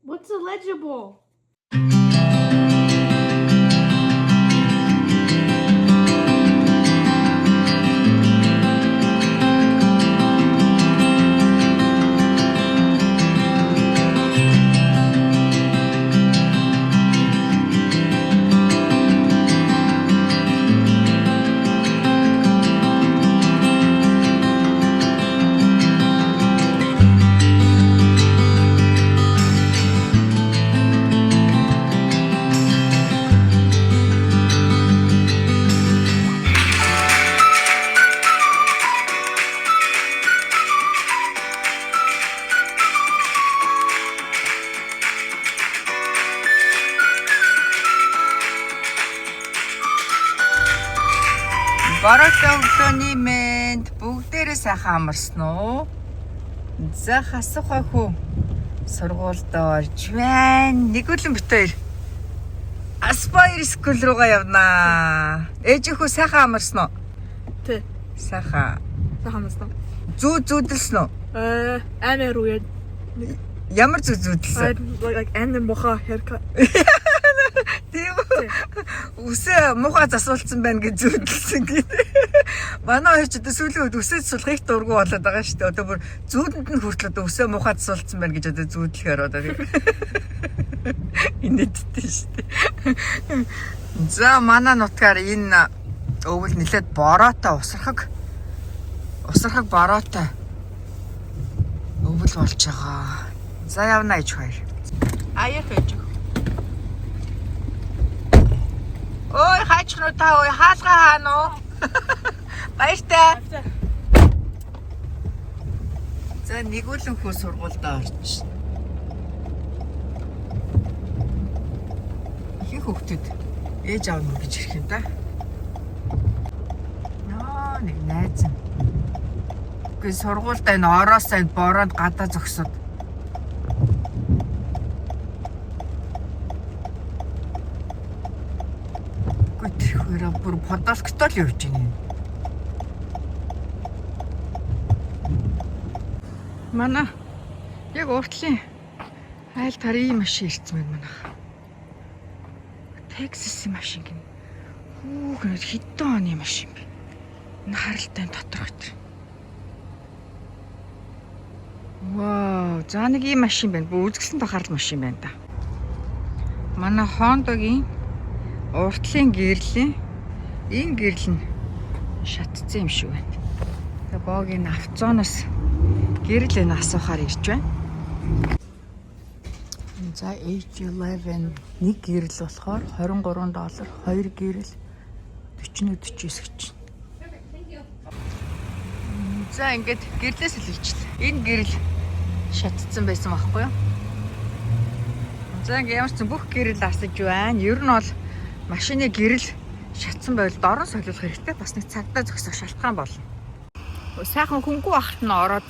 What's illegible? Бараг өглөөний мэнд бүгдээрээ сайхан амарсан уу? За хасах хөө сургуульд орж байна. Нэгүүлэн бит хоёр. Aspire School руугаа явнаа. Ээжийнхөө сайхан амарсан уу? Тэ. Сайхан. Сайхан амарсан. Зүүдэлсэн үү? Амар уу. Ямар зүүдэлсэн? Like and моха haircut. Тийм. Үсээ муухай засуулсан байна гэж зүүдэлсэн гэдэг. Манай хоёр ч одоо сүүлийн үед үсээ засуулахыг дургу болоод байгаа шүү дээ. Одоо бүр зүүдэнд нь хүртэл одоо үсээ муухай засуулсан байна гэж одоо зүүдлэхээр одоо инээдтэй шүү дээ. За манай нутгаар энэ өвөл нэлээд бороотой усрахаг бороотой өвөл болж байгаа. За явна ээж хоёр. Аяах ээж. Ой хаачихна та ой хаалгаа хаана уу? Баяртай. За нэгүүлэн хөө сургуульд орж. Их хөвгтөд ээж аав нь гэж ирэх юм да. Наа нэг найз. Гүй сургуультай энэ ороосоо бороонд гадаа зогсоод. Бүр подолктой л явж байна. Манай яг уртлын айл тарын машин ирсэн байна манайх. Texas машин гин. Хүүг хэдэн оны машин бэ? Энэ харалтай доторх өтер. Вау, за нэг ийм машин байна. Бүр үзэсгэлэн тохиолдол машин байна да. Манай Honda-гийн уртлын гэрлийн энэ гэрэл нь шатцсан юм шиг байна. Тэгээ богийн авцооноос гэрэл энэ асуухаар ирж байна. За H11 нэг гэрэл болохоор $23, хоёр гэрэл $40-49 гэж. За ингээд гэрлээс хэлчихлээ. Энэ гэрэл шатцсан байсан байхгүй юу? За ингээд ямар ч бүх гэрэл асаж байна. Ер нь бол машины гэрэл шатсан байвал дорн солиулах хэрэгтэй. Бас нэг цагдаа зогсох шалтгаан болно. Сайхан хөнгүү ахт нь ороод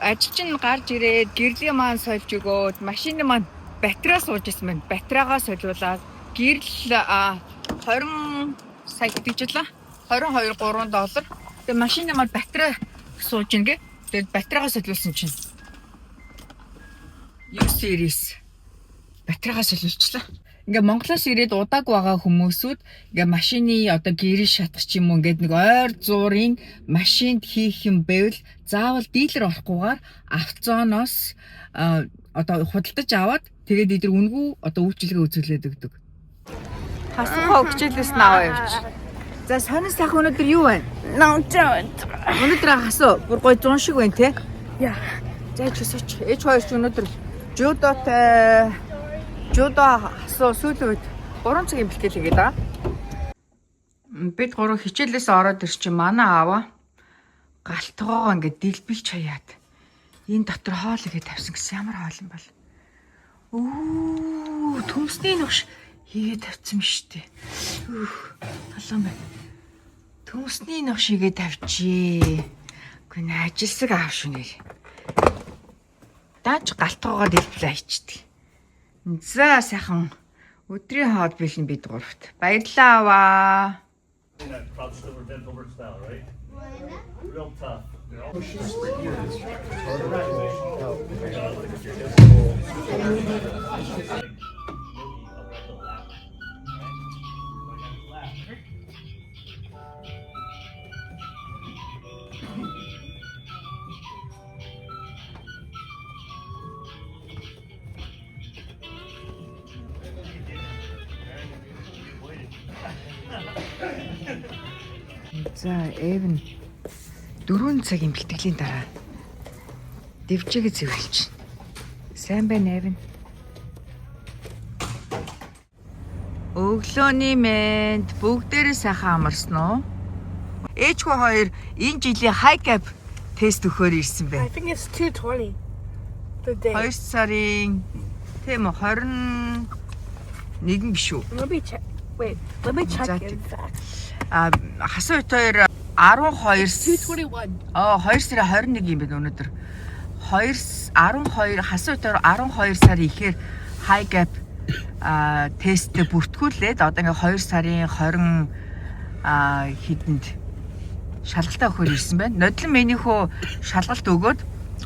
ажилчин гарч ирээд гэрлийн маань сольж өгөөд машины маань батарей сууж исэн байна. Батарейгаа солиулаад гэрэл 20 сая гэжлээ. $22-3. Тэгээ машины маань батарей сууж ингээ. Тэгээд батарейгаа солиулсан чинь U-series батарейгаа солиулчлаа. Ингээ Монголоос ирээд удааг байгаа хүмүүсүүд ингээ машины одоо гэрэл шатах ч юм уу ингээд нэг ойр зуурын машинд хийх юм байвал заавал дилер болохгүйгээр авцооноос одоо худалдаж аваад тэгээд эдгээр үнгүй одоо үйлчилгээ үзүүлээд өгдөг. Хасахаа хичээлээс нь аваа явууч. За сонин сайхан өнөөдөр юу байна? Өнөөдөр хасуу бүр гой 100 шиг байна те. Яа. За чөсөч. Ээж хоёр ч өнөөдөр жудо хасуу сүүлийн үед 3 цагийн бэлтгэл хийгээд байгаа. Бид гурав хичээлээс ороод ирчих манай аава галтгоогоо ингээд дэлбэлж хаяад энэ дотор хоол игээ тавьсан гэсэн ямар хоол юм бол. Оо төмсний ногш хийгээд тавьсан шүү дээ. Толон байна. Төмсний ногш хийгээд тавьчээ. Гүн ажилсаг аав шүнээр. Дааж галтгоогоо дэлбэлээ хайчдаг. За сайхан өдрийн хоод бэлэн бид гуравт. Баярлалаа аваа. That crouched over, bent over style, right? Real tough. За, Эвен 4 цагийн бэлтгэлийн дараа дэвжээгээ цэвэрлэж байна. Сайн байна, Эвен. Өглөөний мэнд бүгдээрээ сайхан амарсан уу? Ээжгүй хоёр энэ жилийн high cap тест өгөхөөр ирсэн I байна. think it's 2:20 the day. 2 сарын тийм үү 21 биш үү? Let me check. Wait, let me check Exactly. in fact. Хасуу хоёр 12 2:21. 2 сарын 21 юм байна өнөөдөр. 12 хасуу хоёр 12 сар ихээр high gap тест бүртгүүлээд одоо ингээ 2 сарын 20 хэдэнд шалгалтаа өгөхөөр ирсэн байна. Нодлон минийхөө шалгалт өгөөд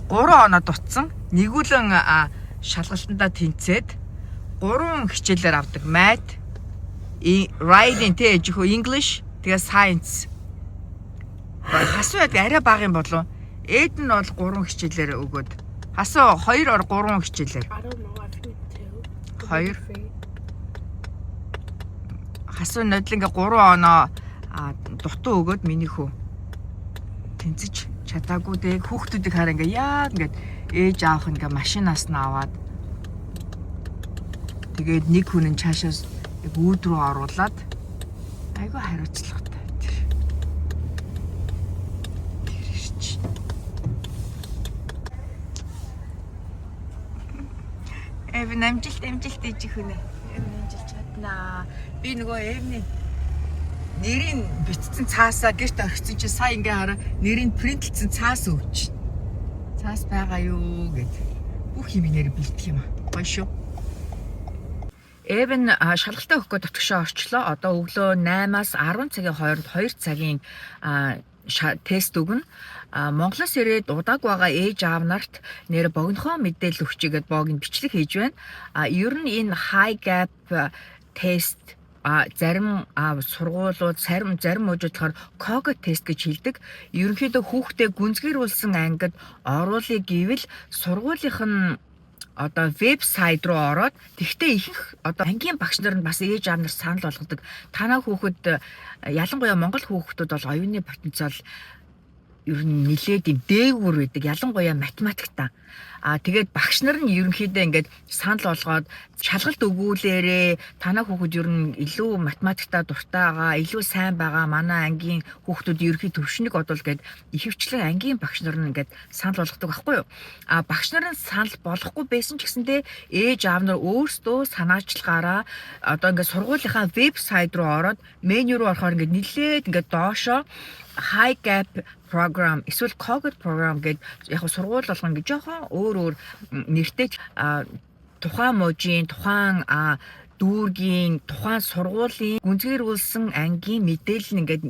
3 оноо дутсан. Нэгүүлэн шалгалтандаа тэнцээд 3 хичээлээр авдаг. Math, writing тэжихөө English, тэгээ science. Хасуу яг арай бага юм болов. Эд нь бол 3 хичээлээр өгөөд. Хасуу 2 ор 3 хичээлээр. I don't know. I think 2. Хоёр. Хасуу нодлон ингээ 3 оноо дутуу өгөөд минийхүү тэнцэж чадаагүй. Тэгээ хүүхдүүдийг хараа ингээ яг ингээд ээж аах ингээ машинаас нь аваад тэгээд нэг хүн нь цаашаас яг үүд рүү оруулаад айгүй хариуцлагатай тэр ирч. Эвен амжилт ээж хүн. Эвен амжилт чаднаа. Би нөгөө Эвний нэрийн бичсэн цаасаа гэрт орхисон чи сая ингээ хараа нэрийн принтлсэн цаас өгч. Цаас байгаа юу гэд. Бүх юм нэр бэлдэх юм аа. Гоё шүү. Эвен шалгалтаа өгөх гээд төвчшөө орчлоо. Одоо өглөө 8-аас 10 цагийн хооронд 2 цагийн тест өгнө. Монголоос ирээд удааг байгаа ээж аав нарт нэр богинохоо мэдээлэл өгчигээд богино бичлэг хийж байна. Ер нь энэ high gap тест зарим сургуулиуд зарим мужууд болохоор COGA тест гэж хэлдэг. Ерөнхийдөө хүүхдээ гүнзгийрүүлсэн ангид оруулъя гэвэл сургуулийнх нь одоо вебсайт руу ороод тэгтээ ихэнх одоо ангийн багш нар нь бас ээж аав нар санал болгодог. Танаа хүүхэд ялангуяа монгол хүүхдүүд бол оюуны потенциал ер нь нэлээд юм дээгүүр байдаг. Ялангуяа математиктаа. Тэгээд багш нар нь ерөнхийдөө ингээд санал болгоод шалгалт өгүүлээрээ танаа хүүхэд ер нь илүү математиктаа дуртай байгаа, илүү сайн байгаа. Манай ангийн хүүхдүүд ерөнхий төвшнийг одвол гээд ихэвчлэн ангийн багш нар нь ингээд санал болгодог байхгүй юу? Багш нар нь санал болгохгүй байсан ч гэсэндээ ээж аав нар өөрсдөө санаачлагаараа одоо ингээд сургуулийнхаа вебсайт руу ороод меню руу орохоор ингээд нэлээд ингээд доошоо high gap program эсвэл COGA program гэдэг яг сургууль болгон гэж жоохон өөр нэртэй тухайн мужийн тухайн дүүргийн тухайн сургуулийн гүнзгийрүүлсэн ангийн мэдээлэл ингээд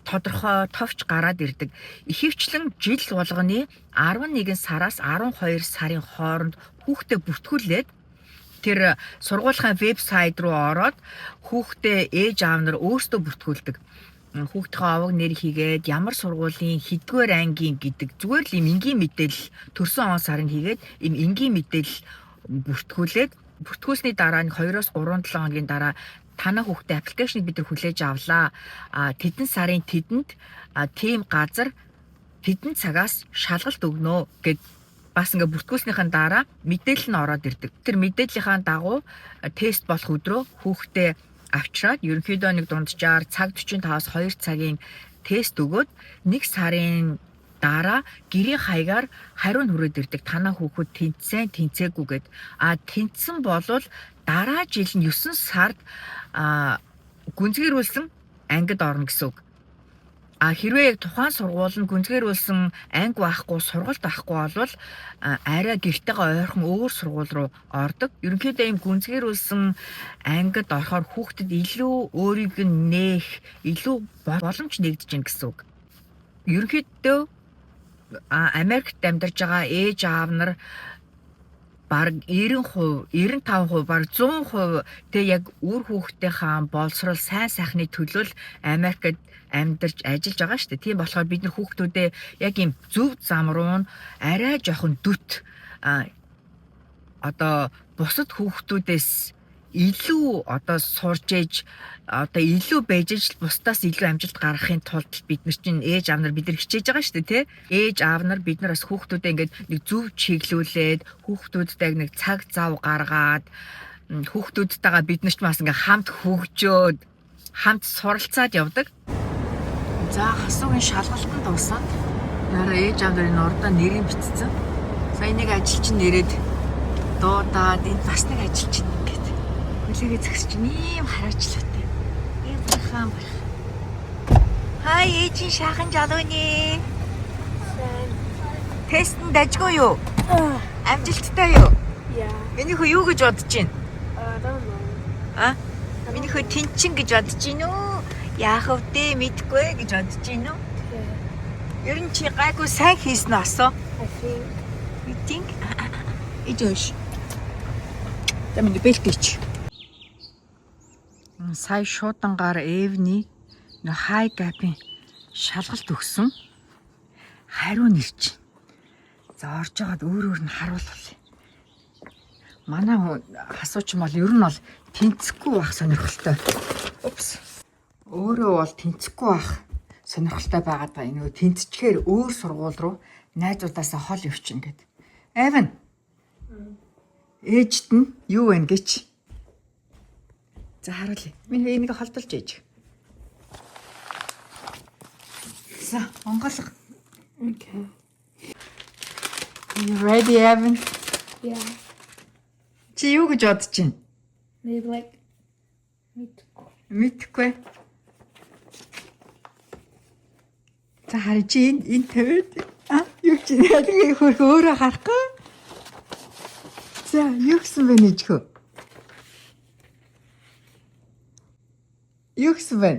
тодорхой товч гараад ирдэг. Ихэвчлэн жил болгоны 11 сараас 12 сарын хооронд хүүхдээ бүртгүүлээд тэр сургуулийн вебсайт руу ороод хүүхдээ ээж аав нар өөрсдөө бүртгүүлдэг. Хүүхдийн аваг нэр хийгээд ямар сургуулийн хэдгээр ангийн гэдэг зүгээр л юм энгийн мэдээлэл төрсөн он сарын хийгээд юм энгийн мэдээлэл бүртгүүлсний дараа нь 2-3 7 хоногийн дараа танаа хүүхдээ аппликейшнийг бид нар хүлээж авлаа. Тэдэн сарын тэдэнд тийм газар тэдэн цагаас шалгалт өгнө гэд бас ингээ бүртгүүлснийхэн дараа мэдээлэл нь ороод ирдэг. Тэр мэдээллийнхаа дагуу тест болох өдрөө хүүхдээ авчраад ерөнхийдөө нэг дунджаар цаг 45-аас 2 цагийн тест өгөөд 1 сарын дараа гэрийн хаягаар хариу нь хүрээд ирдэг. Танаа хүүхэд тэнцээгүй гэд. Тэнцсэн болвол дараа жил нь 9 сард гүнзгийрүүлсэн ангид орно гэсэн үг. Хэрвээ яг тухайн сургууль нь гүнзгийрүүлсэн анги байхгүй, сургалт байхгүй болвол арай гэртээгээ ойрхон өөр сургууль руу ордог. Ерөнхийдөө ийм гүнзгийрүүлсэн ангид орохоор хүүхдэд илүү өөрийг нь нээх, илүү боломж нэгдэж гин гэсэн үг. Ерөнхийдөө Америкт амьдарч байгаа ээж аав нар бараг 90%, 95%, бараг 100% тэг яг үр хүүхдийнхаа боловсрол сайн сайхны төлөө Америкт амьдарч ажиллаж байгаа шүү дээ. Тийм болохоор бид нар хүүхдүүдээ яг ийм зөв зам руу арай жоохон дүт одоо бусад хүүхдүүдээс илүү одоо сурж ээж одоо илүү байж аж бусдаас илүү амжилт гаргахын тулд бид нар чинь ээж аав нар бид нар хичээж байгаа шүү дээ тий. Ээж аав нар бид нар бас хүүхдүүдээ ингээд нэг зөв чиглүүлээд хүүхдүүдтэй нэг цаг зав гаргаад хүүхдүүдтэйгээ бид нар ч бас ингээд хамт хөгжөөд хамт суралцаад явдаг. За хасуугийн шалгалтанд дуусаад яараа ээж аав нарын урдаа нэрийг бичсэн. Сая нэг ажилчин нэрээд дуудаад энэ бас нэг ажилчин ингээд хүлээгээ зөксөж ийм хараачлаатай. Ийм бурхан байх. Хай ээжийн шахан жалууны. Тестэнд дажгүй юу? Амжилттай юу? Yeah. Миний хөө юу гэж бодож байна? I don't know. Миний хөө тэнчин гэж бодож байна уу? Яах вэ мэдгүй гэж бодож байна уу? Yeah. Ер нь чи гайгүй сайн хийсэн нь асуу. I think. You think? Идэж. Тамины бэлтэж. Сая шуудангаар Эвний нөө хай гапын шалгалт өгсөн. Хариу нэрч. За орж яагаад өөр нь харуулвал. Манай хасууч юм бол ер нь бол тэнцэхгүй байх сонирхолтой. Упс. Өөрөө бол тэнцэхгүй байх сонирхолтой байгаад ба энэ тэнцчгээр өөр сургууль руу найзуудаасаа хол явчихна гэд. Эвен. Ээжт нь юу вэ гэж. За харуулъя. Миний энийг холдолж ээж. За, онголго. Okay. You ready, Evan? Yeah. Чи юу гэж бодож байна? Maybe like. Мэдхгүй. За харин чи энэ тавиад юу ч нэг хөрх өөрөө харахгүй. За юу гэсэн бэ нэжхөө? Юу гэсэн бэ?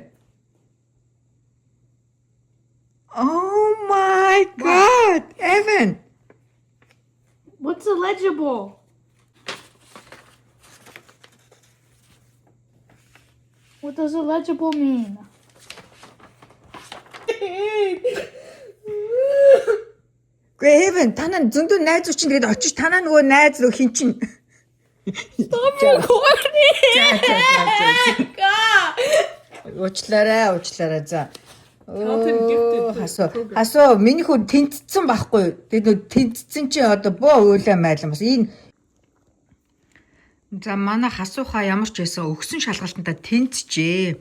Oh my god, Evan. What's illegible? What does illegible mean? Гүй Evan танаа зөндөө найзууд чинь тэгээд очиж танаа нөгөө найз руу хин чин. Stop recording! Уучлаарай за. Хасуу миний хүү тэнцсэн байхгүй. Тэгээд нөө тэнцсэн чи одоо боо өөлөө майлан бас энэ. За манай хасуухаа ямар ч байсан өгсөн шалгалтандаа тэнцжээ.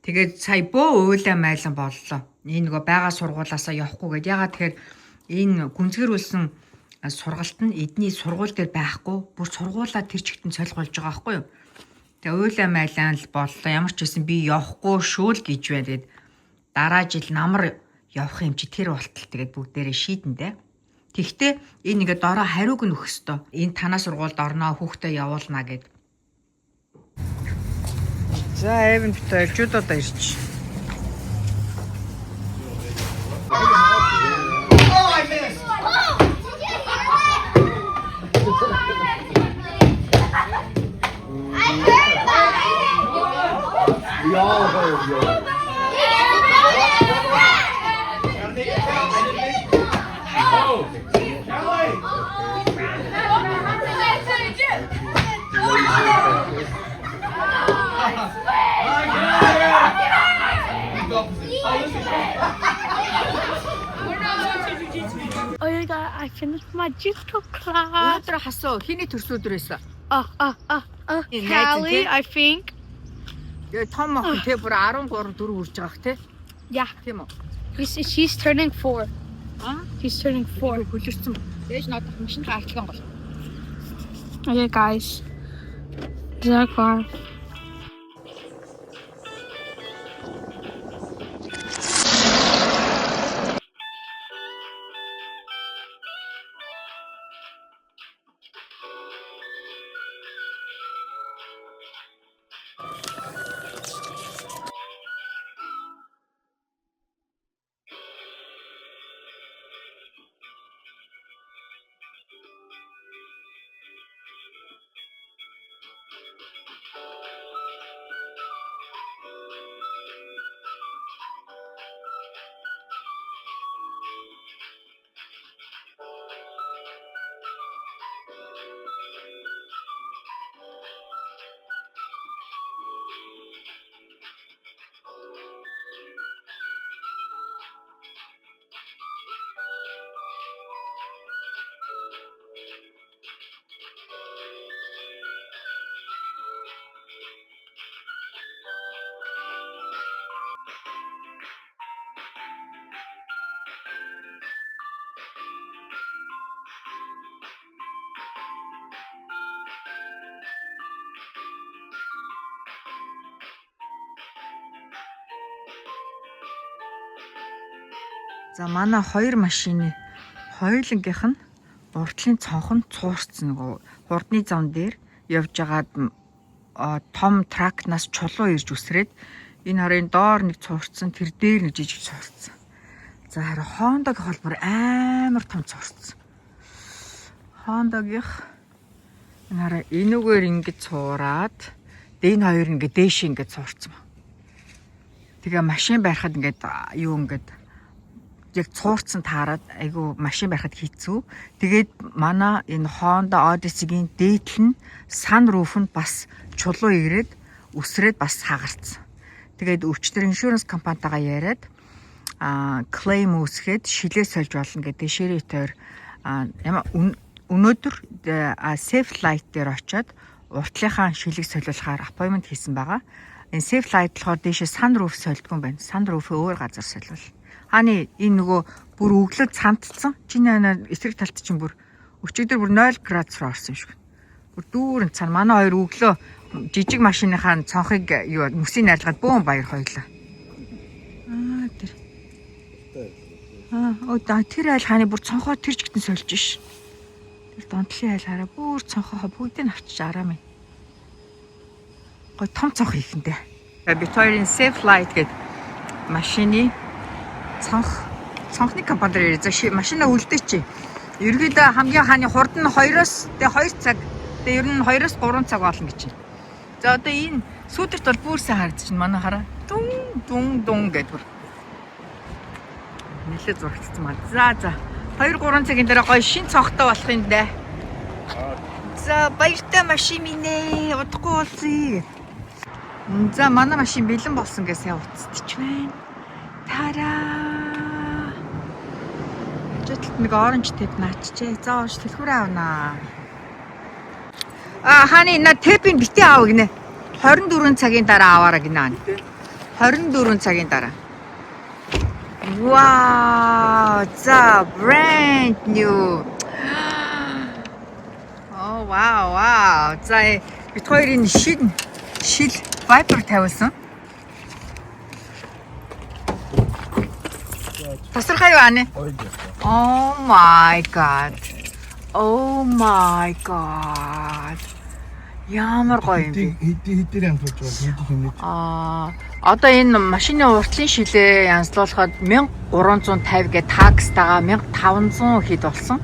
Тэгээд сая боо өөлөө майлан боллоо. Энэ нөгөө байгаа сургуулаасаа явахгүй гэд. Ягаад тэгэхээр энэ гүнзгийрүүлсэн сургалт нь эдний сургууль дээр байхгүй. Бүр сургуулаа тэр чигтэн солих болж байгаа байхгүй юу? Тэгээ уйлаа майлан л боллоо. Ямар ч байсан би явахгүй шүү л гэж байна. Тэгээд дараа жил намар явах юм чи тэр болтол тэгээд бүгдээрээ шийдэндээ. Тэгтээ энэ ингээд дороо хариуг нь өгөх ёстой. Энэ танаа сургуульд орноо хүүхдээ явуулнаа гэд. За Эвен битэлжүүдээ ирч. We all heard you. Oh my god, I finished my jiu-jitsu class. Өдөр хасуу хиний төрс өдөр байсан. Callie, I think. Тэгээ том охин тэ бүр 13 4 хүрч байгаах те. Yeah, Тийм үү? she's turning 4. She's turning 4. Хөлөрсөн. Ээж надад машин гаргалган гол. Okay, guys. Zachar. За манай хоёр машины хоёулангийнх нь уртлын цонх нь цуурцсан нөгөө хурдны зам дээр явж байгаад том тракнаас чулуу ирж үсрээд энэ харын доор нэг цуурцсан тэр дээр нэг жижиг цуурцсан. За харин Honda-гийн холбоор амар том цуурцсан. Honda-гийнх энэ хараа энүүгээр ингэж цуураад энэ хоёр ингэ дээш ингэ цуурцсан. Тэгээ машин барихад ингээд юу ингээд яг цуурцсан таарад айгу машин барихад хэцүү. Тэгээд манай энэ Honda Odyssey-гийн дээдл нь sunroof нь бас чулуу ирээд үсрээд бас хагарцсан. Тэгээд өчтөр иншуранс компанитайгаа яриад claim үүсгээд шилээ сольж болно гэдэг ширээ тойр өнөөдөр safe light дээр очиод уртлынхаа шилийг солиулахаар appointment хийсэн байгаа. Энэ safe light болохоор дээшээ sunroof сольдгоо байна. Sunroof-ийн өөр газар солиул. Хааны энэ нөгөө бүр өглөө цантцсан. Чиний эсрэг талд чинь бүр өчигдөр бүр 0 градус руу орсон юм шиг. Бүр дүүрэн цана манай хоёр өглөө жижиг машиныхаа цонхыг юу мөсийг найрлагад бөөн баяр хоёлаа. Тэр. Тэр айл хааны бүр цонхоо тэр жигтэн сольж ш. Тэр донтлын айл хараа бүр цонхоо бүгдийг авчиж араа минь. Гой том цонх хийхэндээ. Бид хоёрын safe light гэдэг машины цонхны компанидэр ирээ. За машина үлдээч. Ерөнхийдөө хамгийн хааны хурд нь 2-оос 2 цаг. Тэгээ ер нь 2-оос 3 цаг болно гэж байна. За одоо энэ сүүдэрт бол бүр сайн харагдаж байна. Манай хараа дүн гэдэг. Нэлээд зурагдсан байна. За 2-3 цагийн дараа гоё шин цонхтой болох юм даа. За баяртай машин минь ээ. Удахгүй болцъё. За манай машин бэлэн болсон гэж сайн уцтчих байна. Тараа. Житэл нэг оранж тэп наачжээ. За ууш дэлгүүрээ авнаа. Хааны на тэпийн битээ аав гинэ. 24 цагийн дараа аваарай гинэ. 24 цагийн дараа. Wow, за brand new. Oh wow. За бид хоёрын шил Viper тавилсан. Тасархай юу ане? Oh my god. Ямар гоё юм бэ? Хэдээр янзлуулж байгаа хэдий хэмнэж. Одоо энэ машины уртлын шилээ янзлуулахад 1350 гэ такстайгаа 1500 хэд болсон.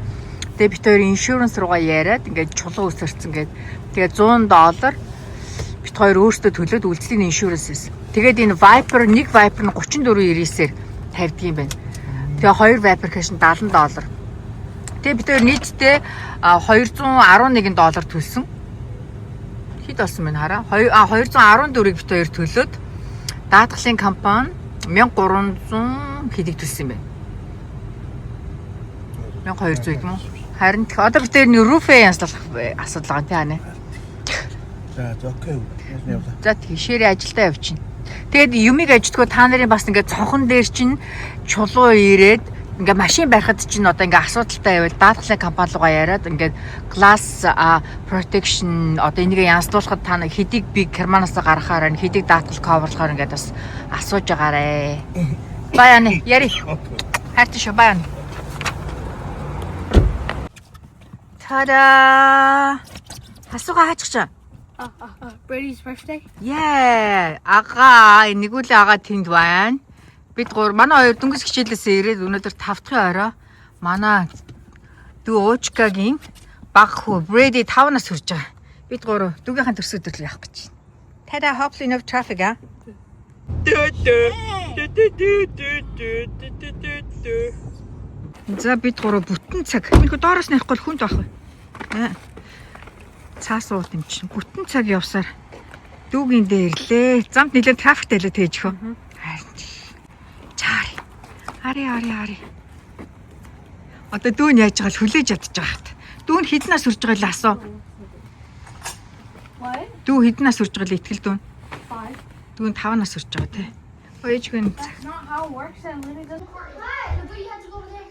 Тэгээ бид хоёр иншуранс руугаа яриад ингээд чулуу өсөрцөн гээд тэгээ $100 бид хоёр өөрсдөө төлөөд үйлчлэгийн иншурансээс. Тэгээд энэ Viper нэг Viper нь 34.99-ээр тавьдаг юм байна. Тэгээ хоёр Viper cash нь $70. Тэгээ бид хоёр нийтдээ $211 төлсөн. Хэд болсон бэ хараа? 214-ийг бид хоёр төлөөд даатгалын компани 1300 хэдийг төлсөн юм байна. 1200 юм уу? Харин одоо бид хоёр нэг roof-ээ янзлах асуудал байгаа тийм аа. За окей. За тэгээ ширээ ажилдаа явчихна. Тэгээд юмыг ажтгоо та нарын бас ингээд цонхон дээр чинь чулуу ирээд ингээд машин барихад чинь одоо ингээд асуудалтай байвал даатгалын компани руугаа яриад ингээд glass protection одоо энийг янзлуулахад та хэдийг би Германаас гаргахаар хэдийг даатгал coverлохоор ингээд бас асууж байгаарэ. Баяна яри. Хайртай баяна. Тада. Асуугаа хаачих. Brady's birthday? Yeah, ага, нэгүүлээ ага тэнд байна. Бид манай хоёр дөнгөс хичээлээсээ ирээд өнөөдөр 5 дахь орой манай дүү Уучкагийн баг хүү Brady 5 нас хүрч байгаа. Бид дүүгийнхаа төрсөн өдрөл явах гэж байна. Tada, hopefully no traffic ah. За бид бүтэн цаг. Минь доороос нэхгүй хүнд байх вэ? Цаас уут юм чинь бүтэн цаг явсаар дүүгийн дээр ирлээ. Замд нэлээд трафиктэй лээ тэгж хөө. Харин чаари. Ари. Одоо дүүн яаж байгаа л хүлээж ядчих байхад. Дүүн хіднээс үрж байгаа л асуу. Дүү хіднээс үрж байгаа л итгэл дүүн. 5. Дүүн 5 нас үрж байгаа тий. Өөжгөн. That's not how it works. And Lily doesn't. But you have to go over there.